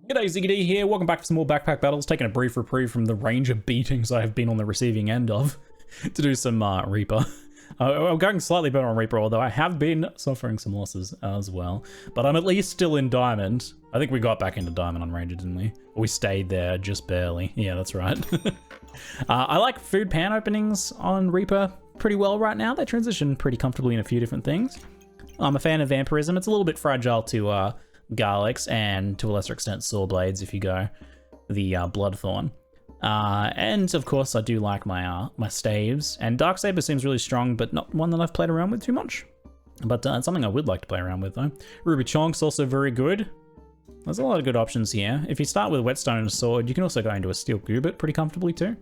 G'day, Ziggity here. Welcome back for some more backpack battles. Taking a brief reprieve from the range of beatings I have been on the receiving end of to do some Reaper. I'm going slightly better on Reaper, although I have been suffering some losses as well. But I'm at least still in Diamond. I think we got back into Diamond on Ranger, didn't we? Or we stayed there just barely. Yeah, that's right. I like food pan openings on Reaper pretty well right now. They transition pretty comfortably in a few different things. I'm a fan of Vampirism. It's a little bit fragile to Garlics and to a lesser extent Saw Blades if you go the Bloodthorne. And of course I do like my my staves, and Darksaber seems really strong but not one that I've played around with too much. But it's something I would like to play around with though. Ruby Chonk's also very good. There's a lot of good options here. If you start with Whetstone and a sword, you can also go into a Steel Gubit pretty comfortably too.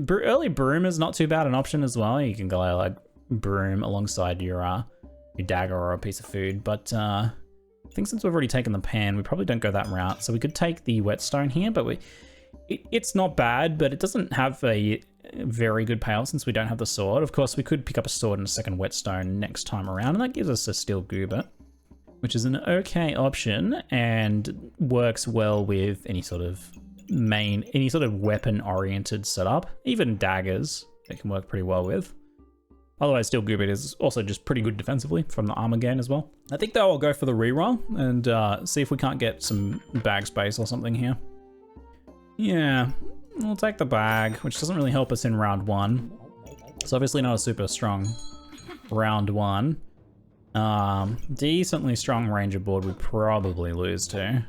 Early Broom is not too bad an option as well. You can go like Broom alongside your dagger or a piece of food, but I think since we've already taken the pan, we probably don't go that route. So we could take the Whetstone here, but it's not bad, but it doesn't have a very good payout since we don't have the sword. Of course, we could pick up a sword and a second Whetstone next time around, and that gives us a Steel Gubit, which is an okay option and works well with any sort of weapon-oriented setup. Even daggers, it can work pretty well with. Otherwise, Steel Gubit is also just pretty good defensively from the armor gain as well. I think though I'll go for the reroll and see if we can't get some bag space or something here. Yeah, we'll take the bag, which doesn't really help us in round one. It's obviously not a super strong round one. Decently strong Ranger board we probably lose to.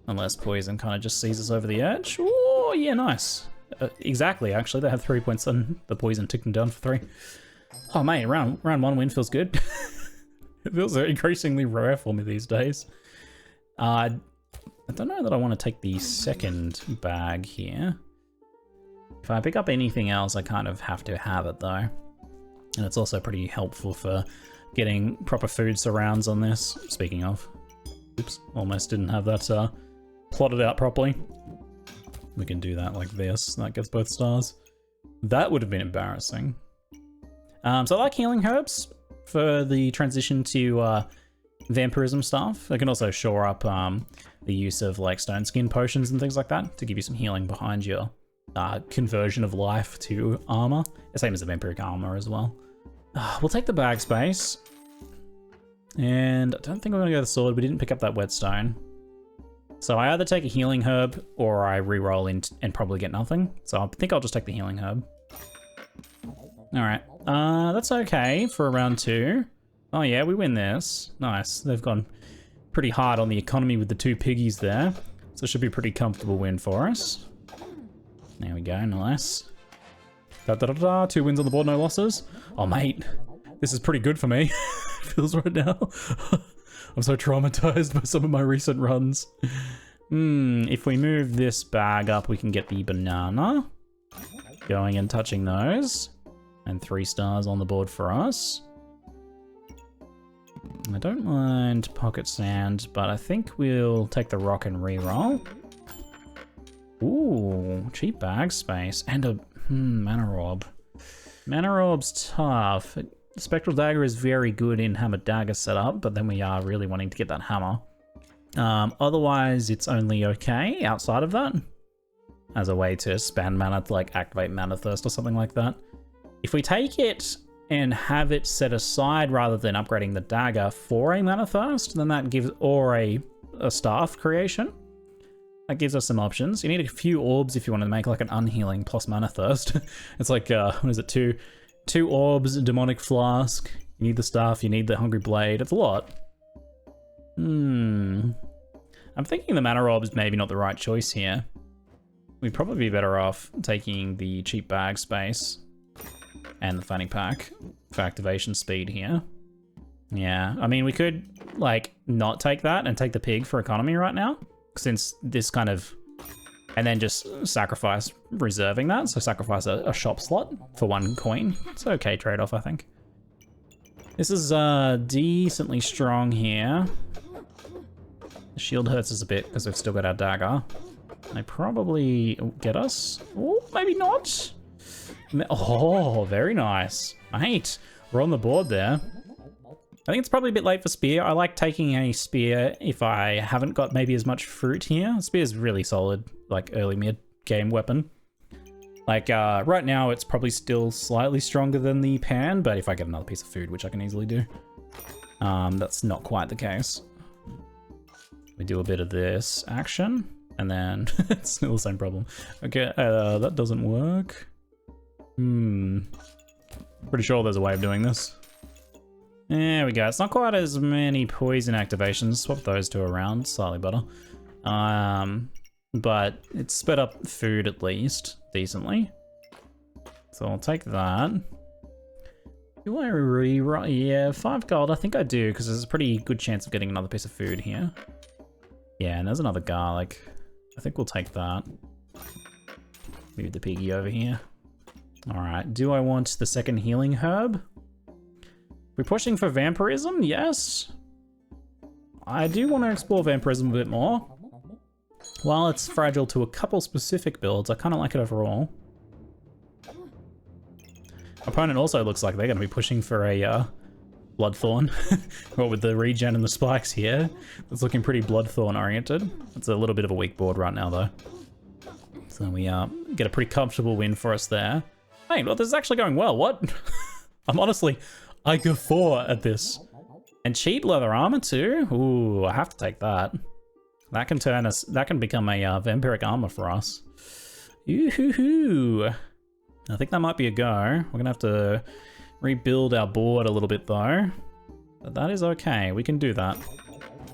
Unless Poison kind of just sees us over the edge. Oh, yeah, nice. Exactly, actually, they have 3 points and the Poison took them down for 3. Oh mate, round one win feels good. It feels increasingly rare for me these days. I don't know that I want to take the second bag here. If I pick up anything else, I kind of have to have it though. And it's also pretty helpful for getting proper food surrounds on this. Speaking of, oops, almost didn't have that plotted out properly. We can do that like this. That gets both stars. That would have been embarrassing. So I like healing herbs for the transition to vampirism stuff. I can also shore up the use of like stone skin potions and things like that to give you some healing behind your conversion of life to armor. The same as the vampiric armor as well. We'll take the bag space. And I don't think we're gonna go the sword. We didn't pick up that Whetstone. So I either take a healing herb or I reroll in and probably get nothing. So I think I'll just take the healing herb. All right, that's okay for round 2. Oh yeah, we win this. Nice, they've gone pretty hard on the economy with the 2 piggies there. So it should be a pretty comfortable win for us. There we go, nice. 2 wins on the board, no losses. Oh mate, this is pretty good for me. Feels right now. I'm so traumatized by some of my recent runs. If we move this bag up, we can get the banana. Going and touching those. And 3 stars on the board for us. I don't mind pocket sand, but I think we'll take the rock and reroll. Ooh, cheap bag space. And a mana orb. Mana orb's tough. Spectral Dagger is very good in Hammer Dagger setup, but then we are really wanting to get that hammer. Otherwise, it's only okay outside of that. As a way to spend mana to like activate Mana Thirst or something like that. If we take it and have it set aside rather than upgrading the dagger for a Mana Thirst, then that gives, or a staff creation. That gives us some options. You need a few orbs if you want to make like an unhealing plus Mana Thirst. It's like, what is it, 2 orbs, demonic flask. You need the staff, you need the hungry blade. It's a lot. I'm thinking the mana orb is maybe not the right choice here. We'd probably be better off taking the cheap bag space and the fanny pack for activation speed here. Yeah, I mean, we could like not take that and take the pig for economy right now, since this kind of, and then just sacrifice reserving that. So sacrifice a shop slot for 1 coin. It's an okay trade-off, I think. This is decently strong here. The shield hurts us a bit because we've still got our dagger. They probably get us. Oh, maybe not. Oh, very nice. Mate, we're on the board there. I think it's probably a bit late for spear. I like taking a spear if I haven't got maybe as much fruit here. Spear is really solid, like early mid game weapon. Like right now it's probably still slightly stronger than the pan, but if I get another piece of food, which I can easily do, that's not quite the case. We do a bit of this action and then it's still the same problem. Okay, that doesn't work. Pretty sure there's a way of doing this. There we go. It's not quite as many poison activations. Swap those two around, slightly better. But it's sped up food at least, decently. So I'll take that. Do I re-roll? Yeah, 5 gold. I think I do, because there's a pretty good chance of getting another piece of food here. Yeah, and there's another garlic. I think we'll take that. Move the piggy over here. Alright, do I want the second healing herb? We're pushing for vampirism, yes. I do want to explore vampirism a bit more. While it's fragile to a couple specific builds, I kind of like it overall. Opponent also looks like they're going to be pushing for a Bloodthorne. Well, with the regen and the spikes here, it's looking pretty Bloodthorne oriented. It's a little bit of a weak board right now though. So we get a pretty comfortable win for us there. Hey, well, this is actually going well. What? I'm honestly, I guffaw at this. And cheap leather armor too. Ooh, I have to take that. That can turn us. That can become a vampiric armor for us. Yoo-hoo-hoo. I think that might be a go. We're gonna have to rebuild our board a little bit though. But that is okay. We can do that.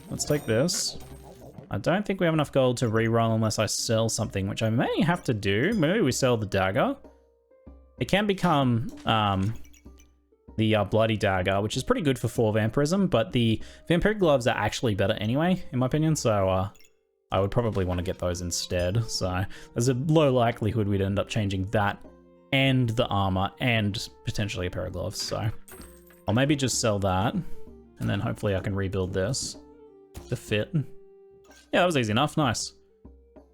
Let's take this. I don't think we have enough gold to reroll unless I sell something, which I may have to do. Maybe we sell the dagger. It can become the bloody dagger, which is pretty good for 4 vampirism, but the vampiric gloves are actually better anyway, in my opinion, so I would probably want to get those instead. So there's a low likelihood we'd end up changing that and the armor and potentially a pair of gloves, so I'll maybe just sell that, and then hopefully I can rebuild this to fit. Yeah, that was easy enough, nice.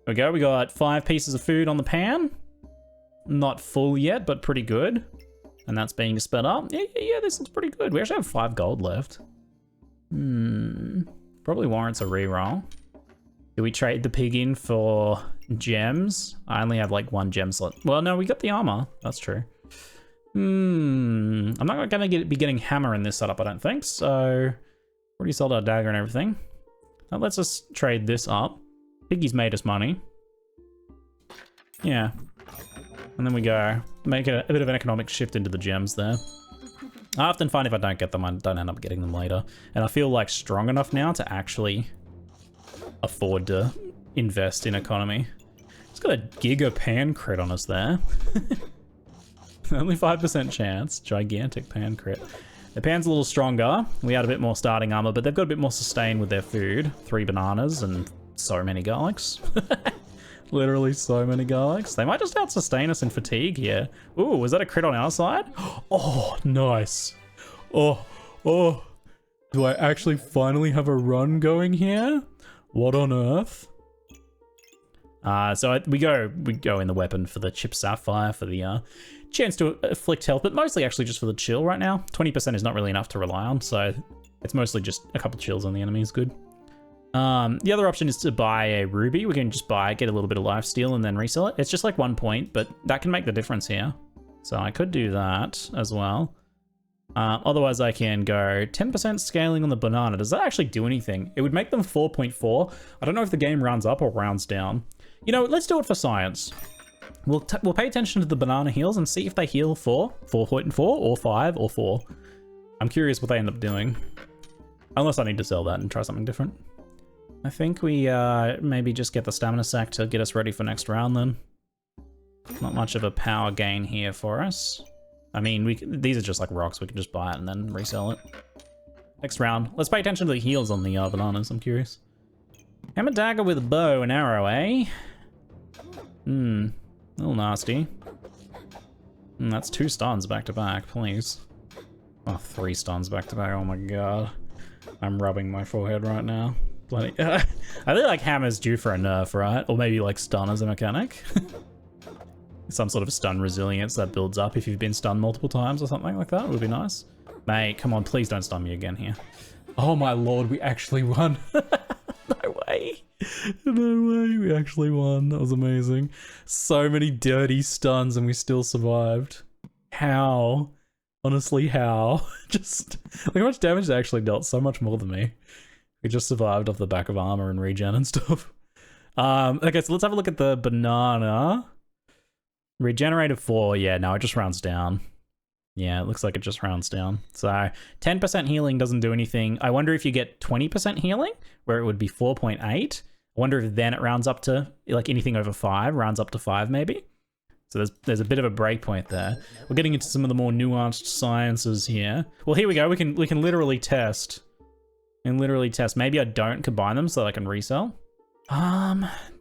There we go, we got 5 pieces of food on the pan. Not full yet, but pretty good. And that's being sped up. Yeah, this looks pretty good. We actually have 5 gold left. Probably warrants a reroll. Do we trade the pig in for gems? I only have like 1 gem slot. Well, no, we got the armor. That's true. I'm not gonna be getting hammer in this setup, I don't think. So, already sold our dagger and everything. Now let's just trade this up. Piggy's made us money. Yeah. And then we go make a bit of an economic shift into the gems there. I often find if I don't get them, I don't end up getting them later. And I feel like strong enough now to actually afford to invest in economy. It's got a giga pan crit on us there. Only 5% chance. Gigantic pan crit. The pan's a little stronger. We had a bit more starting armor, but they've got a bit more sustain with their food. 3 bananas and so many garlics. Literally so many garlics. They might just out-sustain us in fatigue here. Ooh, was that a crit on our side? Oh, nice. Oh. Do I actually finally have a run going here? What on earth? So we go in the weapon for the chip sapphire for the chance to afflict health, but mostly actually just for the chill right now. 20% is not really enough to rely on, so it's mostly just a couple chills on the enemy is good. The other option is to buy a ruby. We can just buy it, get a little bit of lifesteal, and then resell it. It's just like 1 point, but that can make the difference here. So I could do that as well. Otherwise, I can go 10% scaling on the banana. Does that actually do anything? It would make them 4.4. I don't know if the game rounds up or rounds down. You know, let's do it for science. We'll pay attention to the banana heals and see if they heal 4.4, or 5, or 4. I'm curious what they end up doing. Unless I need to sell that and try something different. I think we maybe just get the stamina sack to get us ready for next round then. Not much of a power gain here for us. I mean, these are just like rocks. We can just buy it and then resell it. Next round. Let's pay attention to the heals on the bananas. I'm curious. Hammer dagger with a bow and arrow, eh? A little nasty. That's 2 stuns back to back, please. Oh, 3 stuns back to back. Oh my god. I'm rubbing my forehead right now. Bloody. I feel like hammer's due for a nerf, right? Or maybe like stun as a mechanic. Some sort of stun resilience that builds up if you've been stunned multiple times or something like that would be nice. Mate, come on, please don't stun me again here. Oh my lord, we actually won. No way. No way, we actually won. That was amazing. So many dirty stuns and we still survived. How? Honestly, how? Just, look how much damage they actually dealt. So much more than me. We just survived off the back of armor and regen and stuff. Okay, so let's have a look at the banana. Regenerated 4, yeah, no, it just rounds down. Yeah, it looks like it just rounds down. So 10% healing doesn't do anything. I wonder if you get 20% healing, where it would be 4.8. I wonder if then it rounds up to, like anything over 5, rounds up to 5 maybe. So there's a bit of a breakpoint there. We're getting into some of the more nuanced sciences here. Well, here we go. We can literally test. Maybe I don't combine them so that I can resell.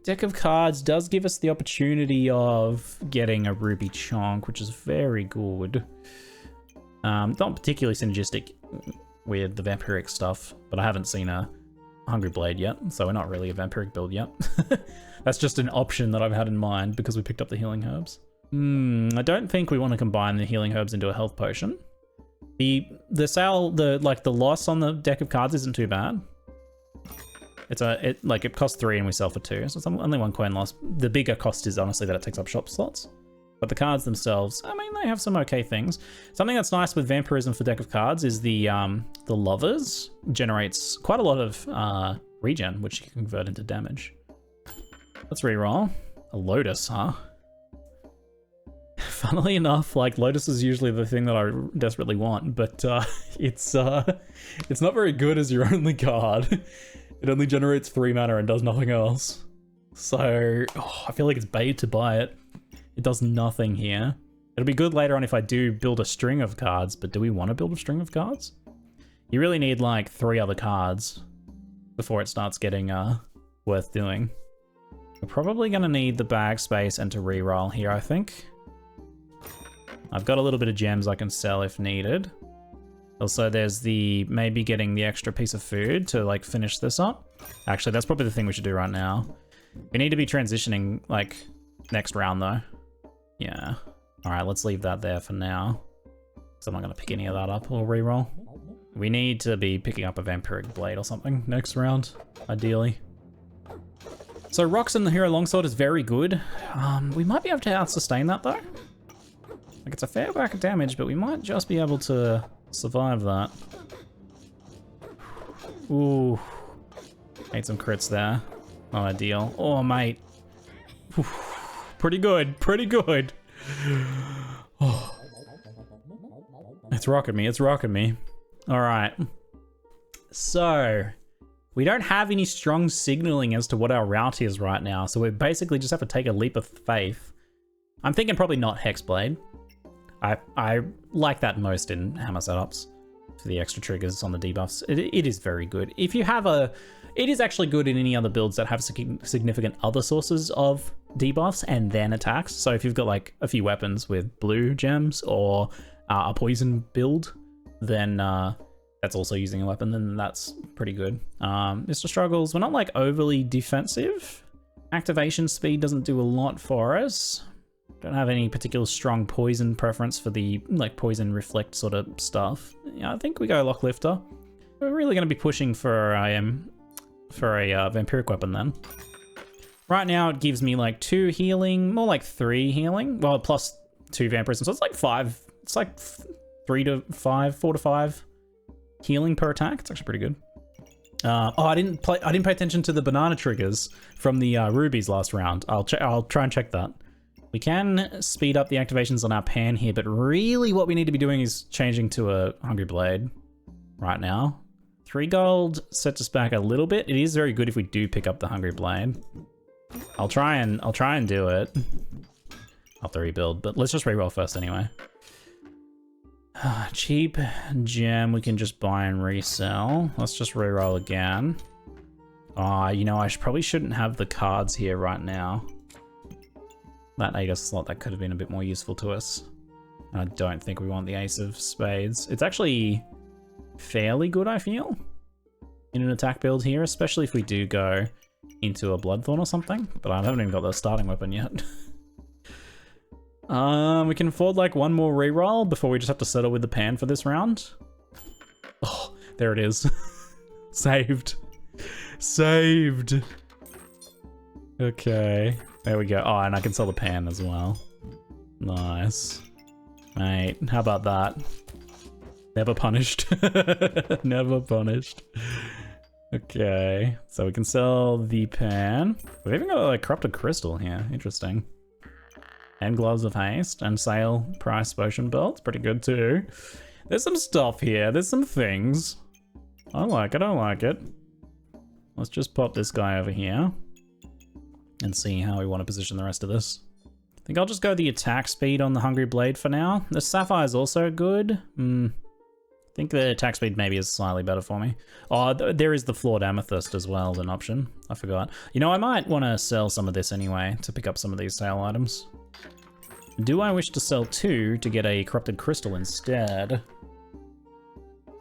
Deck of cards does give us the opportunity of getting a ruby chonk, which is very good. Not particularly synergistic with the vampiric stuff, but I haven't seen a hungry blade yet, so we're not really a vampiric build yet. That's just an option that I've had in mind because we picked up the healing herbs. I don't think we want to combine the healing herbs into a health potion. The loss on the deck of cards isn't too bad. It costs 3 and we sell for 2, so it's only 1 coin loss. The bigger cost is honestly that it takes up shop slots. But the cards themselves, I mean, they have some okay things. Something that's nice with vampirism for deck of cards is the lovers generates quite a lot of regen, which you can convert into damage. Let's reroll. A lotus, huh? Funnily enough, like, lotus is usually the thing that I desperately want, but it's not very good as your only card. It only generates 3 mana and does nothing else. So, I feel like it's bait to buy it. It does nothing here. It'll be good later on if I do build a string of cards, but do we want to build a string of cards? You really need like 3 other cards before it starts getting worth doing. We're probably going to need the bag space and to reroll here, I think. I've got a little bit of gems I can sell if needed. Also, there's the maybe getting the extra piece of food to like finish this up. Actually, that's probably the thing we should do right now. We need to be transitioning like next round though. Yeah. All right, let's leave that there for now. So I'm not going to pick any of that up or reroll. We need to be picking up a vampiric blade or something next round, ideally. So rocks in the hero longsword is very good. We might be able to out-sustain that though. Like, it's a fair whack of damage, but we might just be able to survive that. Ooh. Made some crits there. Not ideal. Oh, mate. Pretty good. Pretty good. Oh. It's rocking me. It's rocking me. All right. So, we don't have any strong signaling as to what our route is right now, so we basically just have to take a leap of faith. I'm thinking probably not Hexblade. I like that most in hammer setups for the extra triggers on the debuffs. It is very good. If you have it is actually good in any other builds that have significant other sources of debuffs and then attacks. So if you've got like a few weapons with blue gems or a poison build, then that's also using a weapon, then that's pretty good. Mr. Struggles, we're not like overly defensive. Activation speed doesn't do a lot for us. Don't have any particular strong poison preference for the like poison reflect sort of stuff. Yeah, I think we go Locklifter. We're really going to be pushing for a vampiric weapon then. Right now it gives me like 2 healing, more like 3 healing. Well, plus 2 vampirism, so it's like 5. It's like 4 to 5 healing per attack. It's actually pretty good. I didn't pay attention to the banana triggers from the rubies last round. I'll try and check that. We can speed up the activations on our pan here, but really what we need to be doing is changing to a Hungry Blade right now. 3 gold sets us back a little bit. It is very good if we do pick up the Hungry Blade. I'll try and do it. I'll have to rebuild, but let's just reroll first anyway. Cheap gem we can just buy and resell. Let's just reroll again. You know, probably shouldn't have the cards here right now. That Ace slot, that could have been a bit more useful to us. And I don't think we want the Ace of Spades. It's actually fairly good, I feel, in an attack build here, especially if we do go into a Bloodthorne or something. But I haven't even got the starting weapon yet. We can afford like 1 more reroll before we just have to settle with the pan for this round. Oh, there it is. Saved. Saved. Okay. There we go. Oh, and I can sell the pan as well. Nice. Mate, how about that? Never punished. Never punished. Okay, so we can sell the pan. We've even got a corrupted crystal here. Interesting. And gloves of haste and sale price potion belts. Pretty good too. There's some stuff here. There's some things. I like it. I like it. Let's just pop this guy over here and see how we want to position the rest of this. I think I'll just go the attack speed on the Hungry Blade for now. The Sapphire is also good. I think the attack speed maybe is slightly better for me. Oh, there is the Flawed Amethyst as well as an option. I forgot. You know, I might want to sell some of this anyway to pick up some of these sale items. Do I wish to sell 2 to get a Corrupted Crystal instead?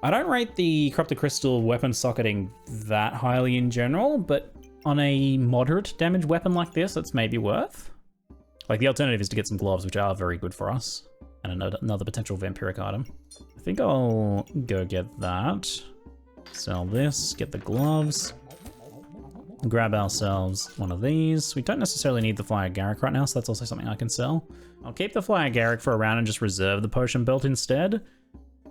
I don't rate the Corrupted Crystal weapon socketing that highly in general, but on a moderate damage weapon like this, it's maybe worth. Like, the alternative is to get some gloves, which are very good for us. And another potential vampiric item. I think I'll go get that. Sell this, get the gloves. Grab ourselves one of these. We don't necessarily need the Fly Agaric right now, so that's also something I can sell. I'll keep the Fly Agaric for a round and just reserve the potion belt instead.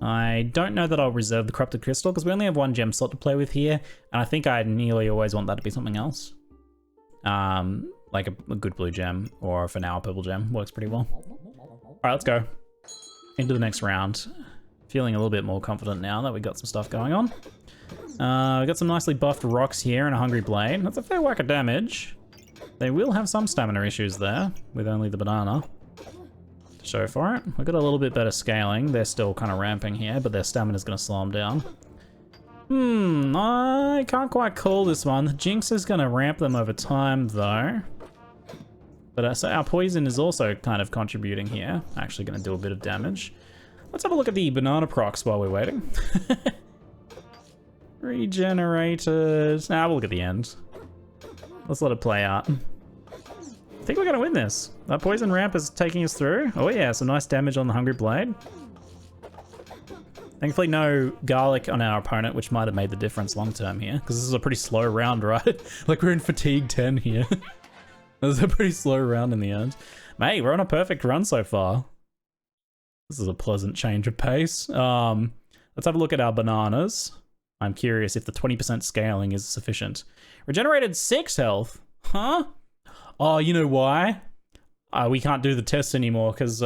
I don't know that I'll reserve the Corrupted Crystal because we only have 1 gem slot to play with here, and I think I nearly always want that to be something else. Like a good blue gem, or for now a purple gem, works pretty well. Alright, let's go. Into the next round. Feeling a little bit more confident now that we got some stuff going on. We got some nicely buffed rocks here and a Hungry Blade. That's a fair whack of damage. They will have some stamina issues there, with only the banana to show for it. We've got a little bit better scaling. They're still kind of ramping here, but their stamina's going to slow them down. I can't quite call this one. The Jinx is going to ramp them over time, though. But so our poison is also kind of contributing here. Actually going to do a bit of damage. Let's have a look at the banana procs while we're waiting. Regenerated. Nah, we'll look at the end. Let's let it play out. I think we're going to win this. That poison ramp is taking us through. Oh yeah, some nice damage on the Hungry Blade. Thankfully no garlic on our opponent, which might have made the difference long term here. Because this is a pretty slow round, right? Like we're in fatigue 10 here. This is a pretty slow round in the end. Mate, we're on a perfect run so far. This is a pleasant change of pace. Let's have a look at our bananas. I'm curious if the 20% scaling is sufficient. Regenerated 6 health. Huh? Oh, you know why? We can't do the test anymore because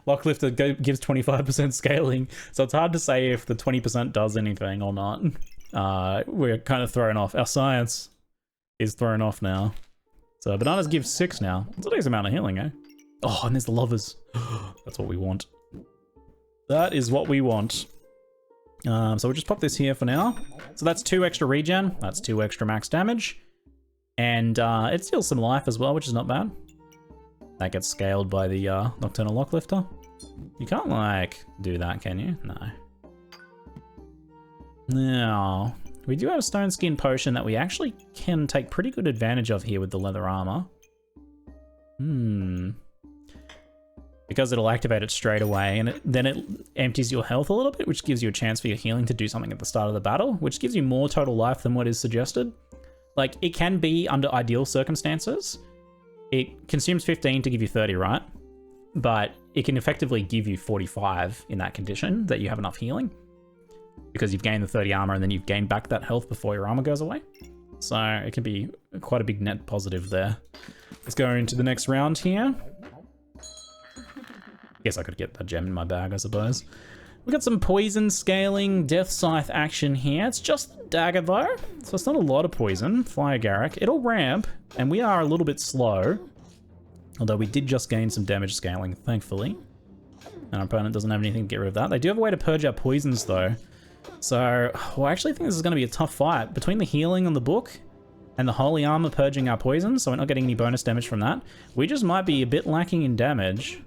Locklifter gives 25% scaling. So it's hard to say if the 20% does anything or not. We're kind of thrown off. Our science is thrown off now. So bananas give 6 now. That's a decent amount of healing, eh? Oh, and there's the lovers. That's what we want. That is what we want. So we'll just pop this here for now. So that's 2 extra regen. That's 2 extra max damage. And it steals some life as well, which is not bad. That gets scaled by the Nocturnal Locklifter. You can't, like, do that, can you? No. Now, we do have a Stone Skin Potion that we actually can take pretty good advantage of here with the leather armor. Because it'll activate it straight away, and then it empties your health a little bit, which gives you a chance for your healing to do something at the start of the battle, which gives you more total life than what is suggested. Like, it can be under ideal circumstances. It consumes 15 to give you 30, right? But it can effectively give you 45 in that condition, that you have enough healing. Because you've gained the 30 armor and then you've gained back that health before your armor goes away. So it can be quite a big net positive there. Let's go into the next round here. Guess I could get that gem in my bag, I suppose. We've got some poison scaling, Death Scythe action here. It's just the dagger though, so it's not a lot of poison. Fly Agaric, it'll ramp, and we are a little bit slow. Although we did just gain some damage scaling, thankfully. And our opponent doesn't have anything to get rid of that. They do have a way to purge our poisons though. So, well, I actually think this is going to be a tough fight. Between the healing on the book and the Holy Armor purging our poison, so we're not getting any bonus damage from that, we just might be a bit lacking in damage.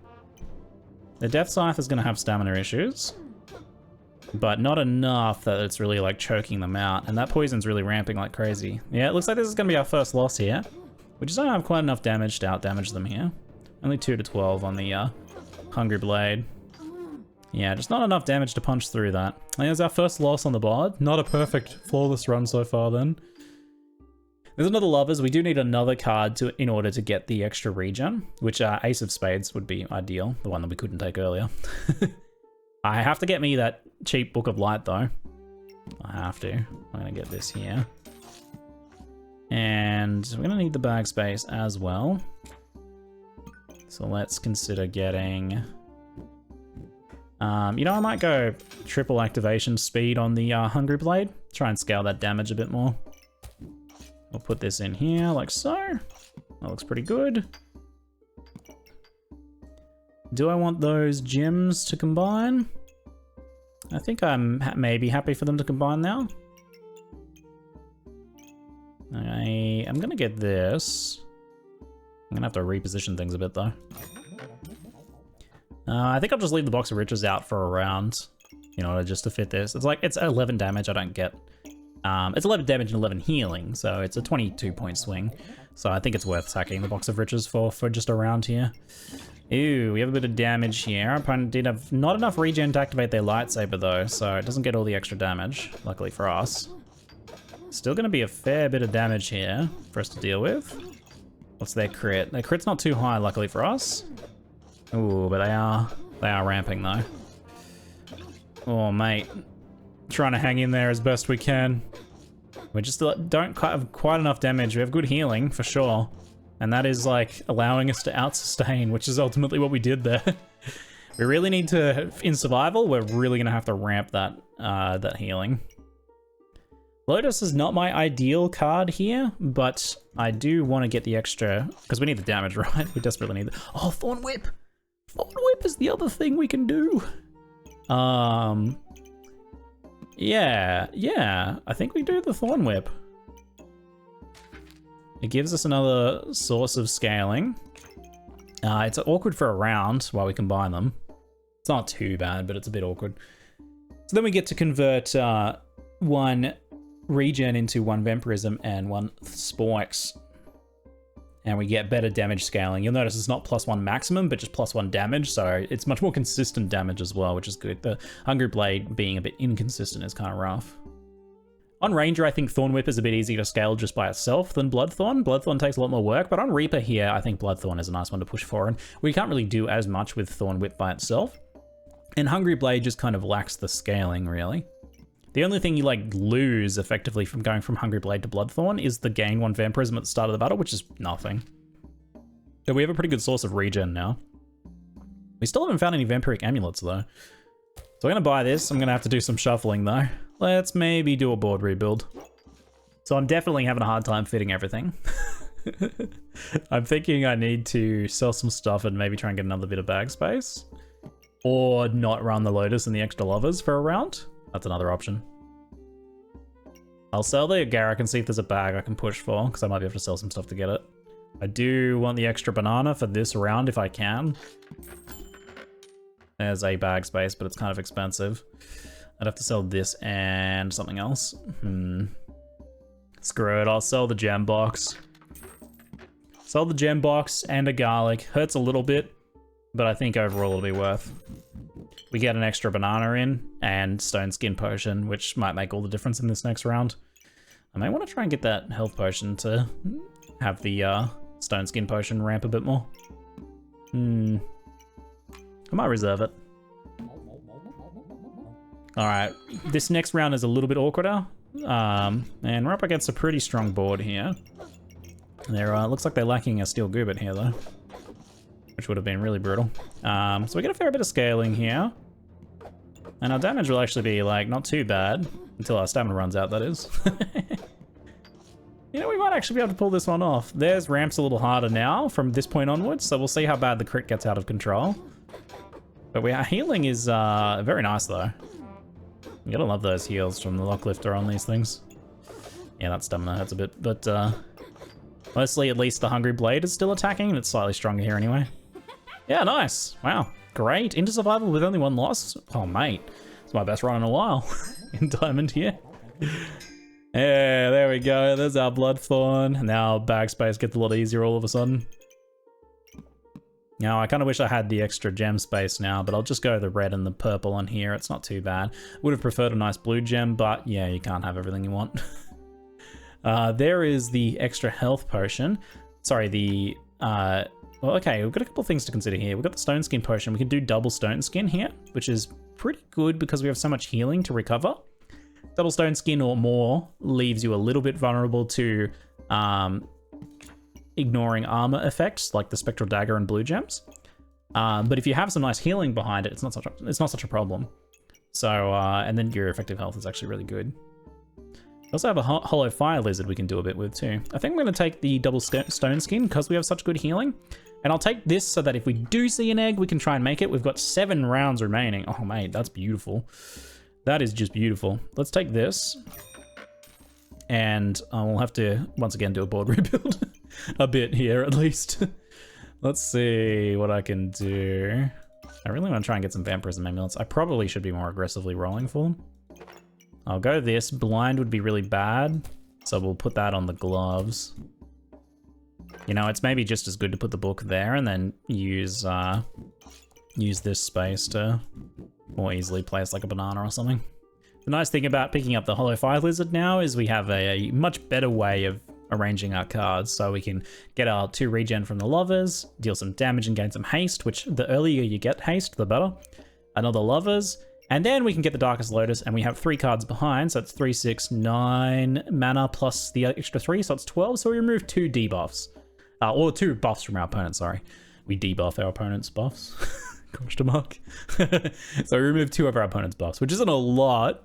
The Death Scythe is going to have stamina issues, but not enough that it's really like choking them out. And that poison's really ramping like crazy. Yeah, it looks like this is going to be our first loss here. We just don't have quite enough damage to out-damage them here. Only 2 to 12 on the Hungry Blade. Yeah, just not enough damage to punch through that. And there's our first loss on the board. Not a perfect, flawless run so far then. There's another Lovers. We do need another card in order to get the extra regen, which Ace of Spades would be ideal, the one that we couldn't take earlier. I have to get me that cheap Book of Light though. I have to. I'm gonna get this here. And we're gonna need the bag space as well. So let's consider getting... you know, I might go triple activation speed on the Hungry Blade. Try and scale that damage a bit more. We'll put this in here like so. That looks pretty good. Do I want those gems to combine? I think I'm maybe happy for them to combine now. I'm gonna get this. I'm gonna have to reposition things a bit though. I think I'll just leave the Box of Riches out for a round, you know, just to fit this. It's like, it's 11 damage, I don't get. It's 11 damage and 11 healing, so it's a 22-point swing. So I think it's worth sacking the Box of Riches for just a round here. Ooh, we have a bit of damage here. Our opponent did have not enough regen to activate their lightsaber though, so it doesn't get all the extra damage, luckily for us. Still gonna be a fair bit of damage here for us to deal with. What's their crit? Their crit's not too high, luckily for us. Ooh, but they are ramping though. Oh, mate. Trying to hang in there as best we can. We just don't have quite enough damage. We have good healing, for sure. And that is, like, allowing us to out-sustain, which is ultimately what we did there. We really need to, in survival, we're really going to have to ramp that, that healing. Lotus is not my ideal card here, but I do want to get the extra, because we need the damage, right? We desperately need the... Oh, Thorn Whip! Thorn Whip is the other thing we can do. Yeah, I think we do the Thorn Whip. It gives us another source of scaling. It's awkward for a round while we combine them. It's not too bad, but it's a bit awkward. So then we get to convert one regen into one vampirism and one spikes. And we get better damage scaling. You'll notice it's not +1 maximum, but just +1 damage, so it's much more consistent damage as well, which is good. The Hungry Blade being a bit inconsistent is kind of rough. On Ranger, I think Thorn Whip is a bit easier to scale just by itself than Bloodthorne. Bloodthorne takes a lot more work, but on Reaper here, I think Bloodthorne is a nice one to push forward. We can't really do as much with Thorn Whip by itself. And Hungry Blade just kind of lacks the scaling, really. The only thing you, like, lose, effectively, from going from Hungry Blade to Bloodthorne is the gain 1 vampirism at the start of the battle, which is nothing. So we have a pretty good source of regen now. We still haven't found any Vampiric amulets, though. So I'm going to buy this. I'm going to have to do some shuffling, though. Let's maybe do a board rebuild. So I'm definitely having a hard time fitting everything. I'm thinking I need to sell some stuff and maybe try and get another bit of bag space. Or not run the Lotus and the extra Lovers for a round. That's another option. I'll sell the Garrick and see if there's a bag I can push for, because I might be able to sell some stuff to get it. I do want the extra banana for this round if I can. There's a bag space, but it's kind of expensive. I'd have to sell this and something else. Screw it, I'll sell the gem box. Sell the gem box and a garlic. Hurts a little bit, but I think overall it'll be worth. We get an extra banana in and stone skin potion, which might make all the difference in this next round. I may want to try and get that health potion to have the stone skin potion ramp a bit more. I might reserve it. Alright, this next round is a little bit awkwarder. And we're up against a pretty strong board here. There looks like they're lacking a steel goobit here though, which would have been really brutal. So we get a fair bit of scaling here. And our damage will actually be, like, not too bad. Until our stamina runs out, that is. You know, we might actually be able to pull this one off. Theirs ramps a little harder now from this point onwards, so we'll see how bad the crit gets out of control. But our healing is very nice, though. You gotta love those heals from the lock lifter on these things. Yeah, that stamina hurts a bit, but mostly at least the Hungry Blade is still attacking, and it's slightly stronger here anyway. Yeah, nice. Wow. Great. Into survival with only 1 loss. Oh, mate. It's my best run in a while. In Diamond here. Yeah, there we go. There's our Bloodthorne. Now bag space gets a lot easier all of a sudden. Now, I kind of wish I had the extra gem space now, but I'll just go the red and the purple on here. It's not too bad. Would have preferred a nice blue gem, but yeah, you can't have everything you want. There is the extra health potion. Sorry, the... well, okay, we've got a couple of things to consider here. We've got the stone skin potion. We can do double stone skin here, which is pretty good because we have so much healing to recover. Double stone skin or more leaves you a little bit vulnerable to ignoring armor effects like the spectral dagger and blue gems. But if you have some nice healing behind it, it's not such a problem. So and then your effective health is actually really good. We also have a hollow fire lizard we can do a bit with too. I think I'm going to take the double stone skin because we have such good healing. And I'll take this so that if we do see an egg, we can try and make it. We've got 7 rounds remaining. Oh, mate, that's beautiful. That is just beautiful. Let's take this. And we'll have to, once again, do a board rebuild. A bit here, at least. Let's see what I can do. I really want to try and get some vampirism amulets. I probably should be more aggressively rolling for them. I'll go this. Blind would be really bad. So we'll put that on the gloves. You know, it's maybe just as good to put the book there and then use this space to more easily place like a banana or something. The nice thing about picking up the Hollow Fire Lizard now is we have a much better way of arranging our cards. So we can get our 2 regen from the lovers, deal some damage and gain some haste, which the earlier you get haste, the better. Another lovers, and then we can get the Darkest Lotus, and we have 3 cards behind, so it's 3, 6, 9 mana plus the extra 3, so it's 12, so we remove 2 debuffs. Or 2 buffs from our opponent, sorry. We debuff our opponent's buffs. Question mark. So we remove 2 of our opponent's buffs, which isn't a lot.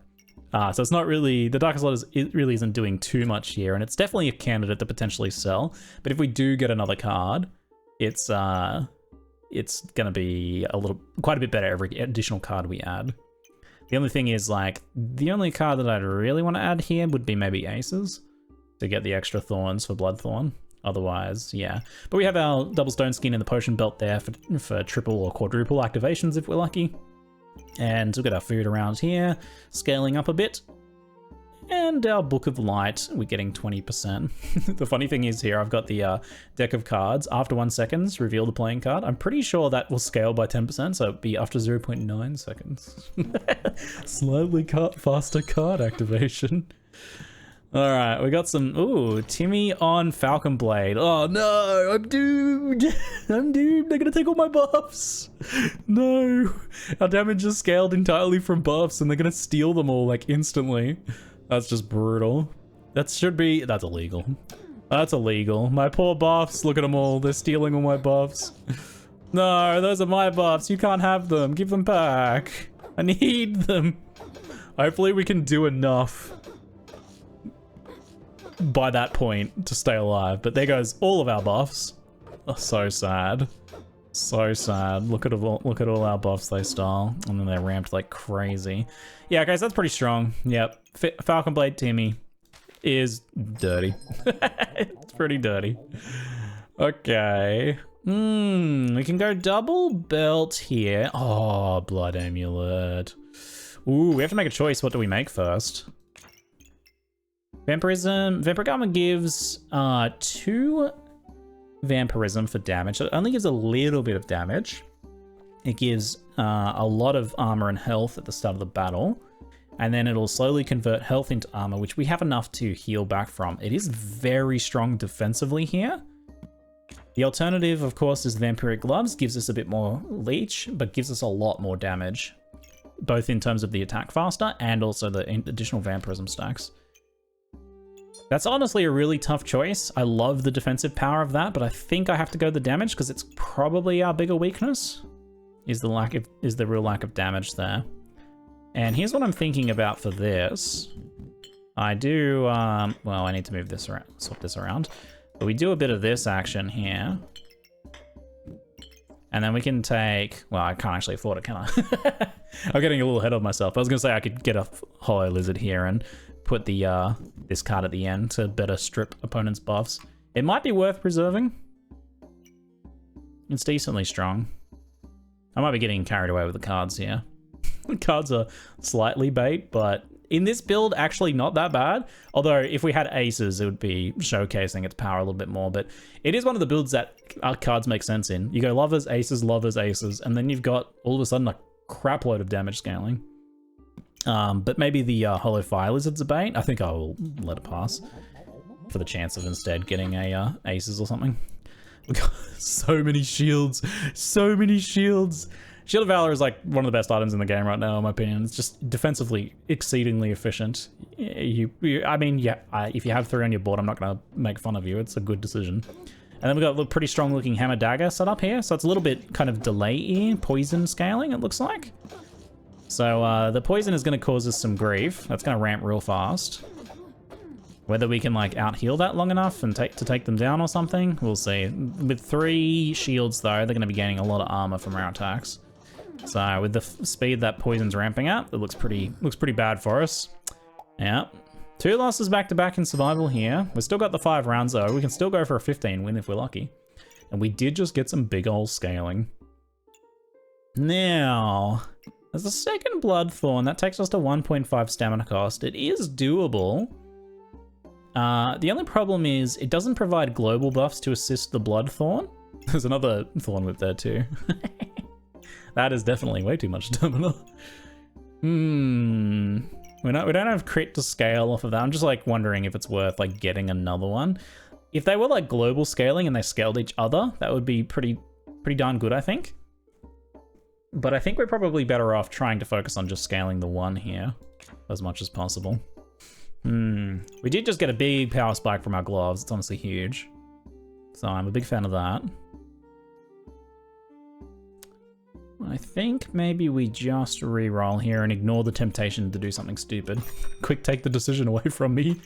So it's not really, the Darkest Lotus, it really isn't doing too much here, and it's definitely a candidate to potentially sell. But if we do get another card, it's gonna be quite a bit better every additional card we add. The only thing is, like, the only card that I'd really want to add here would be maybe Aces to get the extra thorns for Bloodthorne. Otherwise, yeah. But we have our double stone skin in the potion belt there for triple or quadruple activations if we're lucky. And we've got our food around here, scaling up a bit. And our Book of Light, we're getting 20%. The funny thing is here, I've got the deck of cards. After 1 second, reveal the playing card. I'm pretty sure that will scale by 10%, so it'll be after 0.9 seconds. Slightly faster card activation. All right, we got some, ooh, Timmy on Falcon Blade. Oh no, I'm doomed. I'm doomed, they're gonna take all my buffs. No, our damage is scaled entirely from buffs and they're gonna steal them all like instantly. That's just brutal. That's illegal. That's illegal. My poor buffs, look at them all. They're stealing all my buffs. No, those are my buffs. You can't have them. Give them back. I need them. Hopefully we can do enough by that point to stay alive. But there goes all of our buffs. Oh, so sad. So sad. Look at all our buffs they stole. And then they're ramped like crazy. Yeah, guys, that's pretty strong. Yep. Falcon Blade Timmy is dirty. It's pretty dirty. Okay. We can go double belt here. Oh, Blood Amulet. Ooh, we have to make a choice. What do we make first? Vampirism. Vampiric Armor gives 2 Vampirism for damage. So it only gives a little bit of damage. It gives a lot of armor and health at the start of the battle. And then it'll slowly convert health into armor, which we have enough to heal back from. It is very strong defensively here. The alternative, of course, is Vampiric Gloves. Gives us a bit more leech, but gives us a lot more damage. Both in terms of the attack faster and also the additional vampirism stacks. That's honestly a really tough choice. I love the defensive power of that, but I think I have to go the damage because it's probably our bigger weakness. Is the real lack of damage there. And here's what I'm thinking about for this. I do, well, I need to move this around, swap this around. But we do a bit of this action here. And then we can take, well, I can't actually afford it, can I? I'm getting a little ahead of myself. I was gonna say I could get a Hollow Lizard here and put the this card at the end to better strip opponents' buffs. It might be worth preserving. It's decently strong. I might be getting carried away with the cards here. The cards are slightly bait, but in this build, actually not that bad. Although if we had aces, it would be showcasing its power a little bit more. But it is one of the builds that our cards make sense in. You go lovers, aces, and then you've got all of a sudden a crap load of damage scaling. But maybe the Hollow Fire Lizard's a bait. I think I will let it pass for the chance of instead getting a aces or something. We got so many shields, so many shields. Shield of Valor is like one of the best items in the game right now, in my opinion. It's just defensively exceedingly efficient. I mean, if you have 3 on your board, I'm not going to make fun of you. It's a good decision. And then we've got a pretty strong looking Hammer Dagger set up here. So it's a little bit kind of delay-y poison scaling, it looks like. So the poison is going to cause us some grief. That's going to ramp real fast. Whether we can like out heal that long enough and take them down or something, we'll see. With 3 shields though, they're going to be gaining a lot of armor from our attacks. So with the speed that poison's ramping up, it looks pretty bad for us. Yeah. 2 losses back to back in survival here. We've still got the 5 rounds though. We can still go for a 15 win if we're lucky. And we did just get some big ol' scaling. Now, there's a second Bloodthorne. That takes us to 1.5 stamina cost. It is doable. The only problem is it doesn't provide global buffs to assist the Bloodthorne. There's another Thorn Whip there too. That is definitely way too much stamina. We don't have crit to scale off of that. I'm just like wondering if it's worth like getting another one. If they were like global scaling and they scaled each other, that would be pretty darn good, I think. But I think we're probably better off trying to focus on just scaling the one here as much as possible. We did just get a big power spike from our gloves. It's honestly huge. So I'm a big fan of that. I think maybe we just re-roll here and ignore the temptation to do something stupid. Quick, take the decision away from me.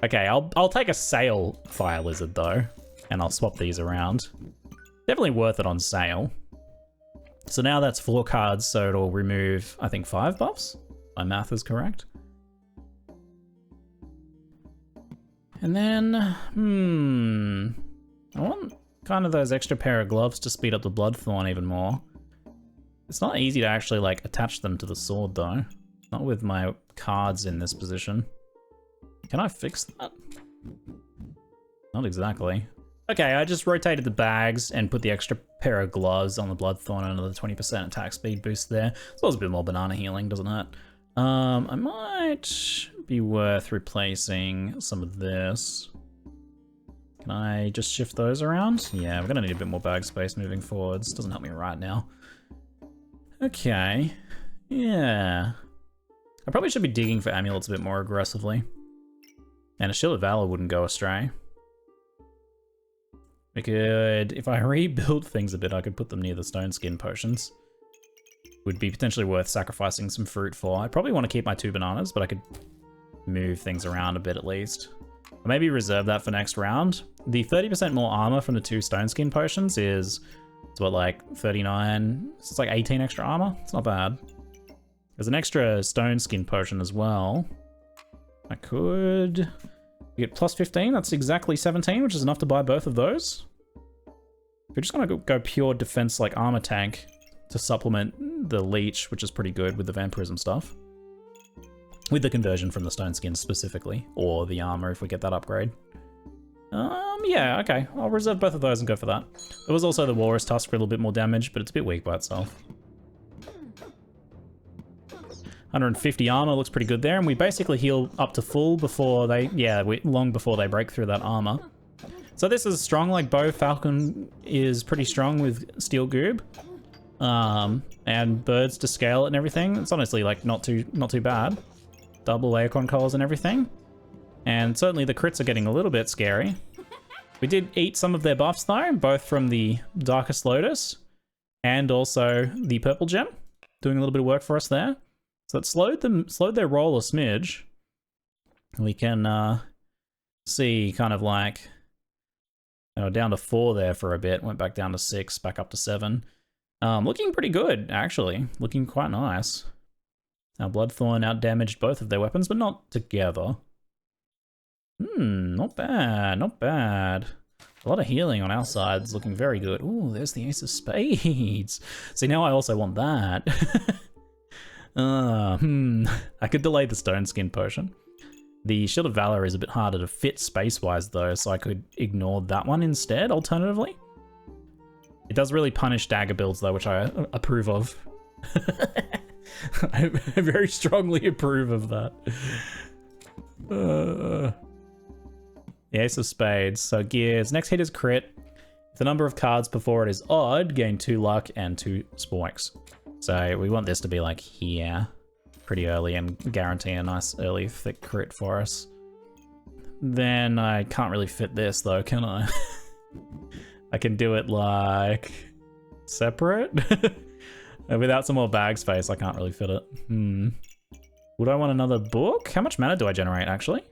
Okay, I'll take a Sail Fire Lizard though, and I'll swap these around. Definitely worth it on sale. So now that's 4 cards, so it'll remove, I think, 5 buffs? My math is correct. And then, I want kind of those extra pair of gloves to speed up the Bloodthorn even more. It's not easy to actually like attach them to the sword though. Not with my cards in this position. Can I fix that? Not exactly. Okay, I just rotated the bags and put the extra pair of gloves on the Bloodthorn and another 20% attack speed boost there. As well as a bit more banana healing, doesn't it? I might be worth replacing some of this. Can I just shift those around? Yeah, we're gonna need a bit more bag space moving forwards. Doesn't help me right now. Okay, yeah. I probably should be digging for amulets a bit more aggressively. And a Shield of Valor wouldn't go astray. We could, if I rebuild things a bit, I could put them near the stone skin potions. Would be potentially worth sacrificing some fruit for. I probably want to keep my 2 bananas, but I could move things around a bit at least. Or maybe reserve that for next round. The 30% more armor from the 2 stone skin potions is, it's what, like 39? So it's like 18 extra armor. It's not bad. There's an extra stone skin potion as well. I could get plus 15. That's exactly 17, which is enough to buy both of those. We're just gonna go pure defense like armor tank to supplement the leech, which is pretty good with the vampirism stuff. With the conversion from the stone skin specifically, or the armor if we get that upgrade. Yeah, okay. I'll reserve both of those and go for that. There was also the Walrus Tusk for a little bit more damage, but it's a bit weak by itself. 150 armor looks pretty good there, and we basically heal up to full before they, long before they break through that armor. So this is strong, like Bow Falcon is pretty strong with Steel Goob. And birds to scale it and everything. It's honestly like not too bad. Double Acorn Collars and everything. And certainly the crits are getting a little bit scary. We did eat some of their buffs though, both from the Darkest Lotus and also the Purple Gem. Doing a little bit of work for us there. So it slowed their roll a smidge. We can see kind of like, they were down to 4 there for a bit, went back down to 6, back up to 7. Looking pretty good, actually. Looking quite nice. Now Bloodthorn outdamaged both of their weapons, but not together. Not bad, not bad. A lot of healing on our sides, looking very good. Ooh, there's the Ace of Spades. See, now I also want that. I could delay the Stone Skin Potion. The Shield of Valor is a bit harder to fit space-wise though, so I could ignore that one instead, alternatively. It does really punish dagger builds though, which I approve of. I very strongly approve of that. The Ace of Spades. So gears. Next hit is crit. If the number of cards before it is odd, gain 2 luck and 2 spikes. So we want this to be like here pretty early and guarantee a nice early thick crit for us. Then I can't really fit this though, can I? I can do it like separate. Without some more bag space, I can't really fit it. Would I want another book? How much mana do I generate actually?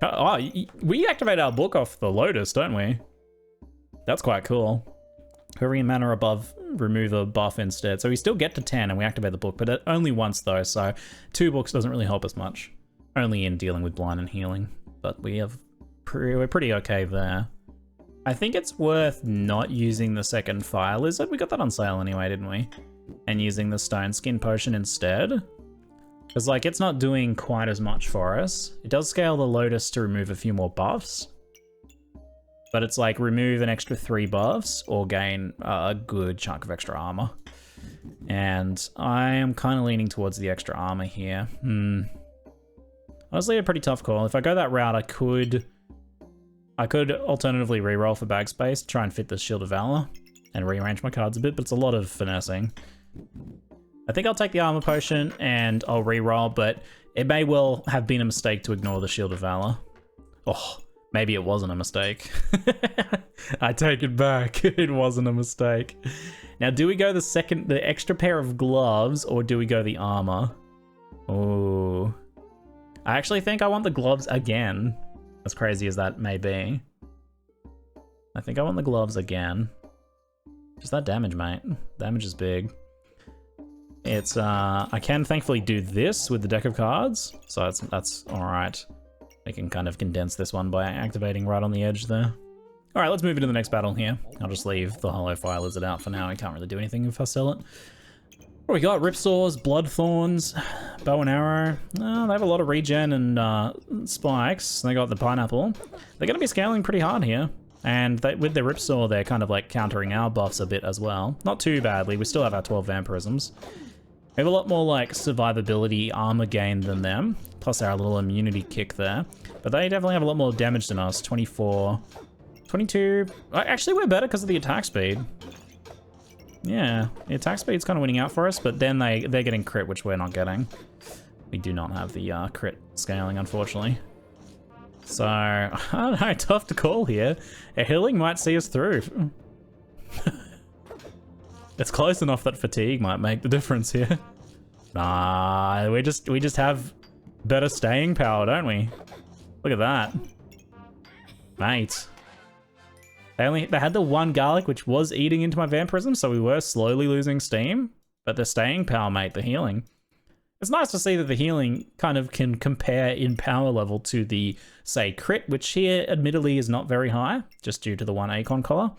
Oh, we activate our book off the Lotus, don't we? That's quite cool. Every mana above, remove a buff instead. So we still get to 10 and we activate the book, but only once though, so 2 books doesn't really help us much. Only in dealing with blind and healing, but we're pretty okay there. I think it's worth not using the second Fire Lizard. We got that on sale anyway, didn't we? And using the Stone Skin Potion instead. Because like it's not doing quite as much for us. It does scale the Lotus to remove a few more buffs. But it's like remove an extra 3 buffs or gain a good chunk of extra armor. And I am kind of leaning towards the extra armor here. Honestly, a pretty tough call. If I go that route, I could alternatively reroll for bag space, try and fit the Shield of Valor and rearrange my cards a bit, but it's a lot of finessing. I think I'll take the armor potion and I'll reroll, but it may well have been a mistake to ignore the Shield of Valor. Oh. Maybe it wasn't a mistake. I take it back. It wasn't a mistake. Now, do we go the extra pair of gloves, or do we go the armor? Oh, I actually think I want the gloves again. As crazy as that may be. I think I want the gloves again. Just that damage, mate. Damage is big. It's, I can thankfully do this with the deck of cards, so that's all right. I can kind of condense this one by activating right on the edge there. All right, let's move into the next battle here. I'll just leave the Hollow Fire Lizard out for now. I can't really do anything if I sell it. What do we got? Ripsaws, Bloodthorns, Bow and Arrow. Oh, they have a lot of regen and spikes. They got the Pineapple. They're going to be scaling pretty hard here. And with the Ripsaw, they're kind of like countering our buffs a bit as well. Not too badly. We still have our 12 Vampirisms. We have a lot more like survivability armor gain than them, plus our little immunity kick there. But they definitely have a lot more damage than us. 24, 22. Actually, we're better because of the attack speed. Yeah, the attack speed's kind of winning out for us, but then they're getting crit, which we're not getting. We do not have the crit scaling, unfortunately. So, I don't know, tough to call here. A healing might see us through. It's close enough that fatigue might make the difference here. Nah, we just have better staying power, don't we? Look at that. Mate. They had the 1 garlic, which was eating into my vampirism, so we were slowly losing steam. But the staying power, mate, the healing. It's nice to see that the healing kind of can compare in power level to the, say, crit, which here admittedly is not very high, just due to the 1 Acorn collar.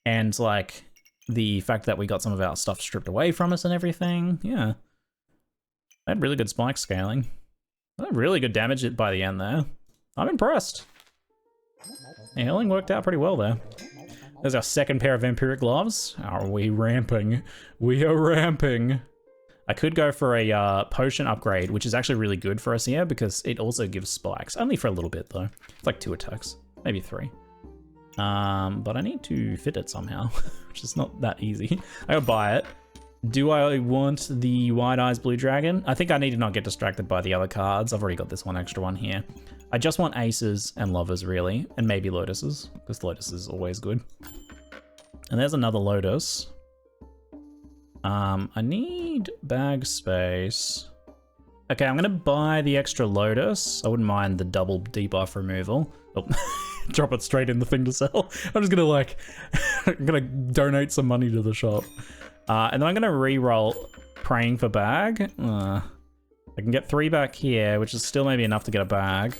And like the fact that we got some of our stuff stripped away from us and everything. Yeah. They had really good spike scaling. They had really good damage by the end there. I'm impressed. The healing worked out pretty well there. There's our second pair of Vampiric gloves. Are we ramping? We are ramping. I could go for a potion upgrade, which is actually really good for us here because it also gives spikes. Only for a little bit though. It's like 2 attacks, maybe 3. But I need to fit it somehow, which is not that easy. I gotta buy it. Do I want the Wide Eyes Blue Dragon? I think I need to not get distracted by the other cards. I've already got this one extra one here. I just want aces and lovers really, and maybe lotuses, because lotus is always good. And there's another lotus. I need bag space. Okay, I'm gonna buy the extra lotus. I wouldn't mind the double debuff removal. Oh. Drop it straight in the thing to sell. I'm just gonna like, I'm gonna donate some money to the shop. And then I'm gonna re-roll praying for bag. I can get 3 back here, which is still maybe enough to get a bag.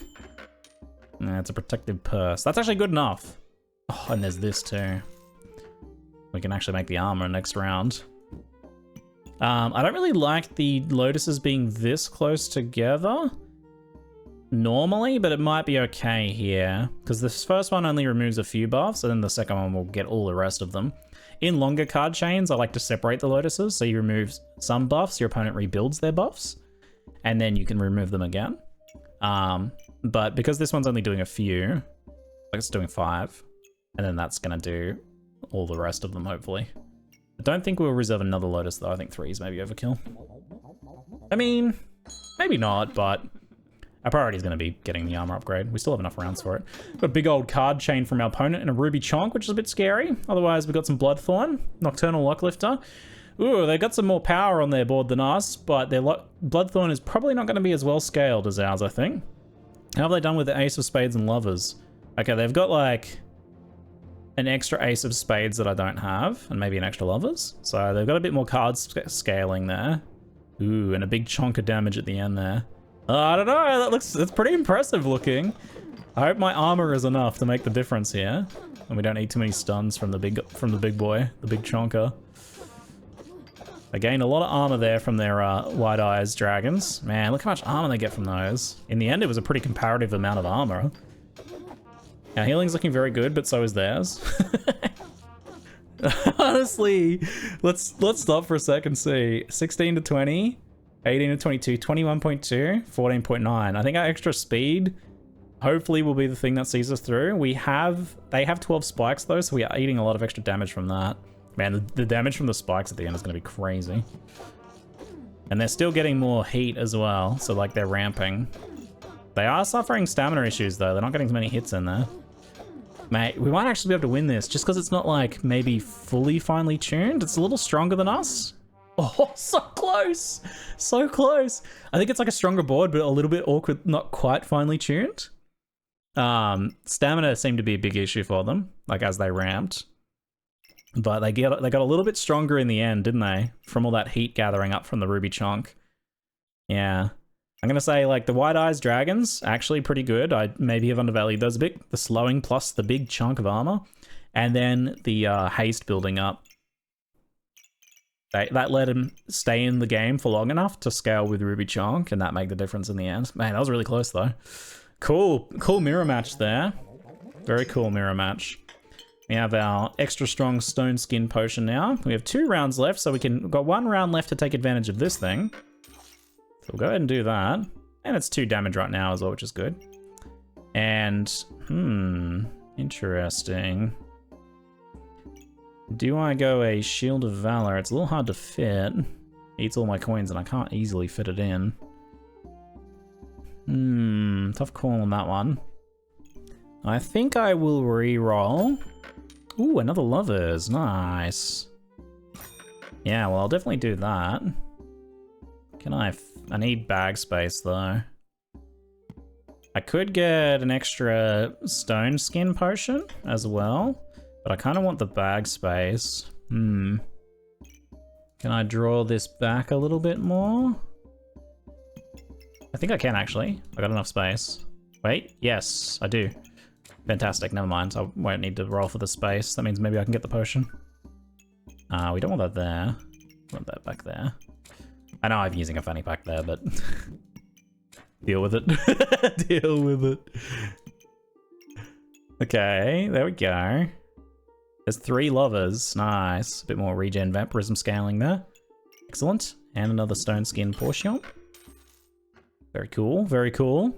It's a protective purse. That's actually good enough. Oh, and there's this too. We can actually make the armor next round. I don't really like the lotuses being this close together normally, but it might be okay here because this first one only removes a few buffs and then the second one will get all the rest of them. In longer card chains, I like to separate the lotuses, so you remove some buffs, your opponent rebuilds their buffs, and then you can remove them again. But because this one's only doing a few, like it's doing 5, and then that's gonna do all the rest of them, hopefully. I don't think we'll reserve another lotus though. I think 3 is maybe overkill. I mean, maybe not, but our priority is going to be getting the armor upgrade. We still have enough rounds for it. Got a big old card chain from our opponent and a ruby chonk, which is a bit scary. Otherwise, we've got some Bloodthorne, Nocturnal Locklifter. Ooh, they got some more power on their board than us, but their Bloodthorne is probably not going to be as well scaled as ours, I think. How have they done with the Ace of Spades and Lovers? Okay, they've got like an extra Ace of Spades that I don't have, and maybe an extra Lovers. So they've got a bit more card scaling there. Ooh, and a big chunk of damage at the end there. I don't know, that's pretty impressive looking. I hope my armor is enough to make the difference here. And we don't need too many stuns from the big boy, the big chonker. They gain a lot of armor there from their Wide Eyes dragons. Man, look how much armor they get from those. In the end, it was a pretty comparative amount of armor. Our healing's looking very good, but so is theirs. Honestly, let's stop for a second and see. 16 to 20. 18 to 22, 21.2, 14.9. I think our extra speed hopefully will be the thing that sees us through. They have 12 spikes though, so we are eating a lot of extra damage from that. Man, the damage from the spikes at the end is going to be crazy. And they're still getting more heat as well, so like they're ramping. They are suffering stamina issues though. They're not getting as many hits in there. Mate, we might actually be able to win this just because it's not like maybe fully finely tuned. It's a little stronger than us. Oh, so close. So close. I think it's like a stronger board, but a little bit awkward, not quite finely tuned. Stamina seemed to be a big issue for them, like as they ramped. But they got a little bit stronger in the end, didn't they? From all that heat gathering up from the ruby chunk. Yeah. I'm gonna say like the Wide Eyes dragons, actually pretty good. I maybe have undervalued those a bit. The slowing plus the big chunk of armor. And then the haste building up. That let him stay in the game for long enough to scale with Ruby Chonk, and that made the difference in the end. Man, that was really close though. Cool mirror match there. Very cool mirror match. We have our extra strong stone skin potion now. We have 2 rounds left, so we've got 1 round left to take advantage of this thing. So we'll go ahead and do that. And it's 2 damage right now as well, which is good. And, interesting. Do I go a Shield of Valor? It's a little hard to fit. Eats all my coins and I can't easily fit it in. Tough call on that one. I think I will re-roll. Ooh, another Lovers. Nice. Yeah, well, I'll definitely do that. Can I need bag space though. I could get an extra stone skin potion as well. But I kind of want the bag space. Can I draw this back a little bit more? I think I can actually. I got enough space. Wait, yes, I do. Fantastic, never mind. I won't need to roll for the space. That means maybe I can get the potion. We don't want that there. We want that back there. I know I'm using a fanny pack there, but deal with it. Deal with it. Okay, there we go. There's 3 Lovers. Nice. A bit more regen vampirism scaling there. Excellent. And another stone skin portion. Very cool. Very cool.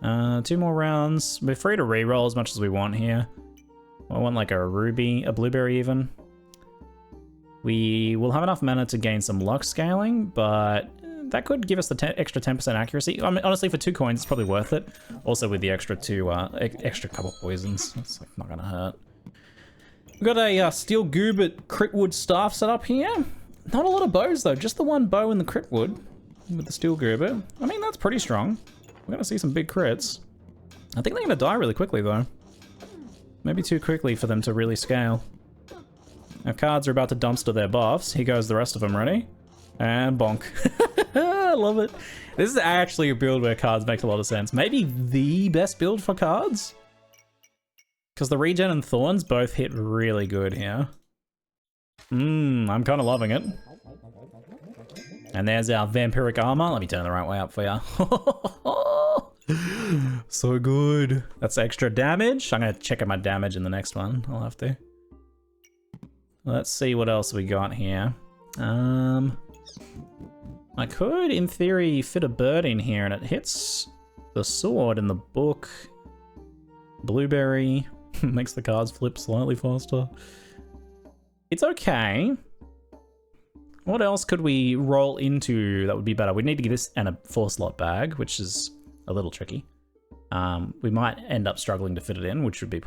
2 more rounds. We're free to reroll as much as we want here. I want like a ruby, a blueberry even. We will have enough mana to gain some luck scaling, but that could give us the extra 10% accuracy. I mean, honestly, for 2 coins, it's probably worth it. Also with the extra 2, extra couple poisons. It's like not gonna hurt. We've got a steel goobet critwood staff set up here. Not a lot of bows though, just the 1 bow in the critwood with the steel goobet. I mean, that's pretty strong. We're gonna see some big crits. I think they're gonna die really quickly though. Maybe too quickly for them to really scale. Our cards are about to dumpster their buffs. Here goes the rest of them, ready? And bonk. I love it. This is actually a build where cards make a lot of sense. Maybe the best build for cards? Because the regen and thorns both hit really good here. I'm kind of loving it. And there's our vampiric armor. Let me turn the right way up for you. So good. That's extra damage. I'm going to check out my damage in the next one. I'll have to. Let's see what else we got here. I could, in theory, fit a bird in here and it hits the sword in the book. Blueberry makes the cards flip slightly faster. It's okay. What else could we roll into that would be better? We need to get this and a 4-slot bag, which is a little tricky. We might end up struggling to fit it in, which would be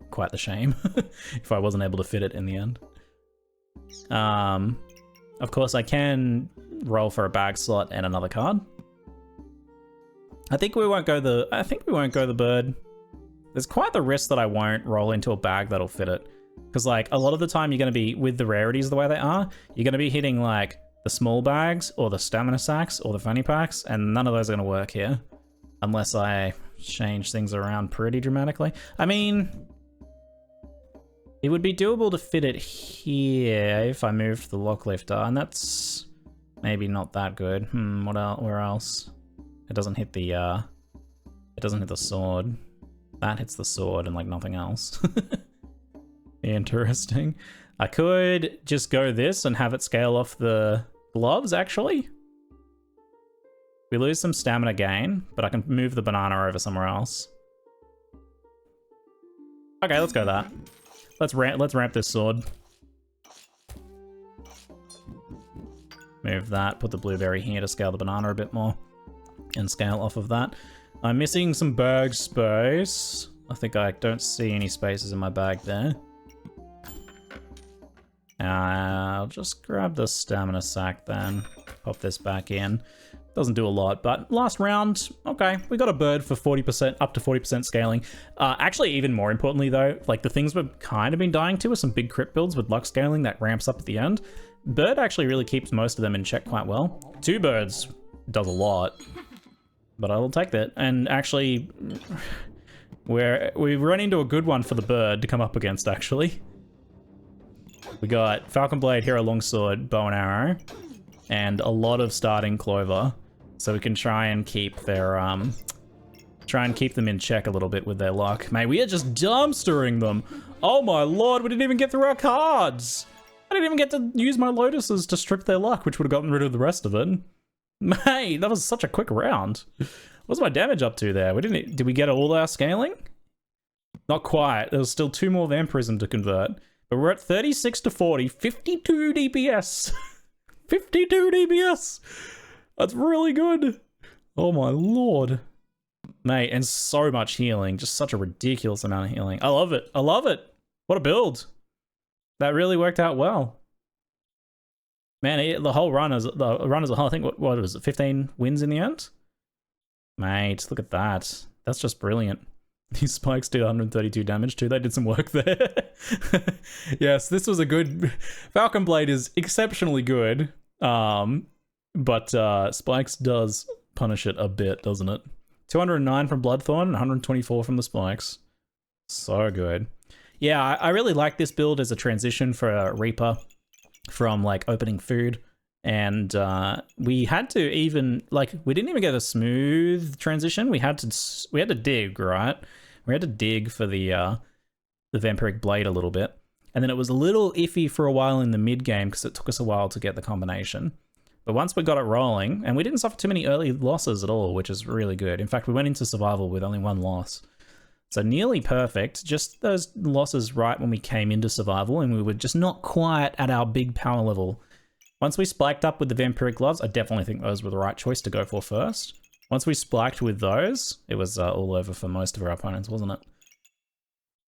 quite the shame if I wasn't able to fit it in the end. Of course, I can roll for a bag slot and another card. I think we won't go the bird. There's quite the risk that I won't roll into a bag that'll fit it. Because, like, a lot of the time you're going to be, with the rarities the way they are, you're going to be hitting, like, the small bags or the stamina sacks or the fanny packs, and none of those are going to work here. Unless I change things around pretty dramatically. I mean, it would be doable to fit it here if I moved the lock lifter, and that's maybe not that good. What else? Where else? It doesn't hit the sword. That hits the sword and, like, nothing else. Interesting. I could just go this and have it scale off the gloves, actually. We lose some stamina gain, but I can move the banana over somewhere else. Okay, let's go that. Let's ramp this sword. Move that, put the blueberry here to scale the banana a bit more. And scale off of that. I'm missing some bag space. I think I don't see any spaces in my bag there. I'll just grab the stamina sack then. Pop this back in. Doesn't do a lot, but last round, okay, we got a bird for 40%, up to 40% scaling. Actually, even more importantly though, like the things we've kind of been dying to are some big crit builds with luck scaling that ramps up at the end. Bird actually really keeps most of them in check quite well. 2 birds does a lot, but I will take that. And actually, we run into a good one for the bird to come up against, actually. We got Falcon Blade, Hero Longsword, Bow and Arrow, and a lot of starting Clover, so we can try and keep their them in check a little bit with their luck. Mate, we are just dumpstering them. Oh my lord, we didn't even get through our cards. I didn't even get to use my lotuses to strip their luck, which would have gotten rid of the rest of it. Mate, that was such a quick round. What's my damage up to there? Did we get all our scaling? Not quite. There was still 2 more Vampirism to convert. But we're at 36 to 40, 52 DPS. 52 DPS. That's really good. Oh my lord. Mate, and so much healing. Just such a ridiculous amount of healing. I love it. I love it. What a build. That really worked out well. Man, the run as a whole, I think, what was it, 15 wins in the end? Mate, look at that. That's just brilliant. These spikes did 132 damage too. They did some work there. Yes, this was a good... Falcon Blade is exceptionally good. But spikes does punish it a bit, doesn't it? 209 from Bloodthorne, 124 from the spikes. So good. Yeah, I really like this build as a transition for a Reaper from, like, opening food. And we had to even, like, we didn't even get a smooth transition. We had to dig, right? We had to dig for the Vampiric Blade a little bit. And then it was a little iffy for a while in the mid game because it took us a while to get the combination. But once we got it rolling, and we didn't suffer too many early losses at all, which is really good. In fact, we went into survival with only 1 loss. So nearly perfect, just those losses right when we came into survival, and we were just not quite at our big power level. Once we spiked up with the Vampiric Gloves, I definitely think those were the right choice to go for first. Once we spiked with those, it was all over for most of our opponents, wasn't it?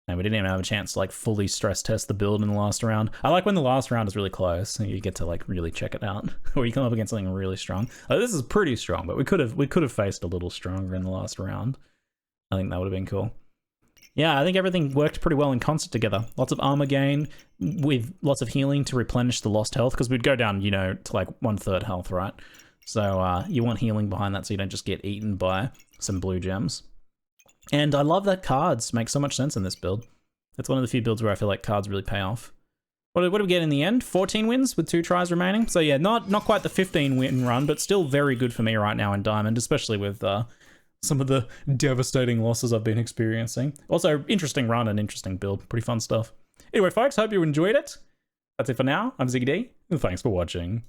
And we didn't even have a chance to, like, fully stress test the build in the last round. I like when the last round is really close and you get to, like, really check it out. Or you come up against something really strong. This is pretty strong, but we could have faced a little stronger in the last round. I think that would have been cool. Yeah, I think everything worked pretty well in concert together. Lots of armor gain with lots of healing to replenish the lost health, because we'd go down, you know, to like 1/3 health, right? So you want healing behind that so you don't just get eaten by some blue gems. And I love that cards make so much sense in this build. It's one of the few builds where I feel like cards really pay off. What did we get in the end? 14 wins with 2 tries remaining. So yeah, not quite the 15 win run, but still very good for me right now in Diamond, especially with some of the devastating losses I've been experiencing. Also, interesting run and interesting build. Pretty fun stuff. Anyway, folks, hope you enjoyed it. That's it for now. I'm Ziggy D, and thanks for watching.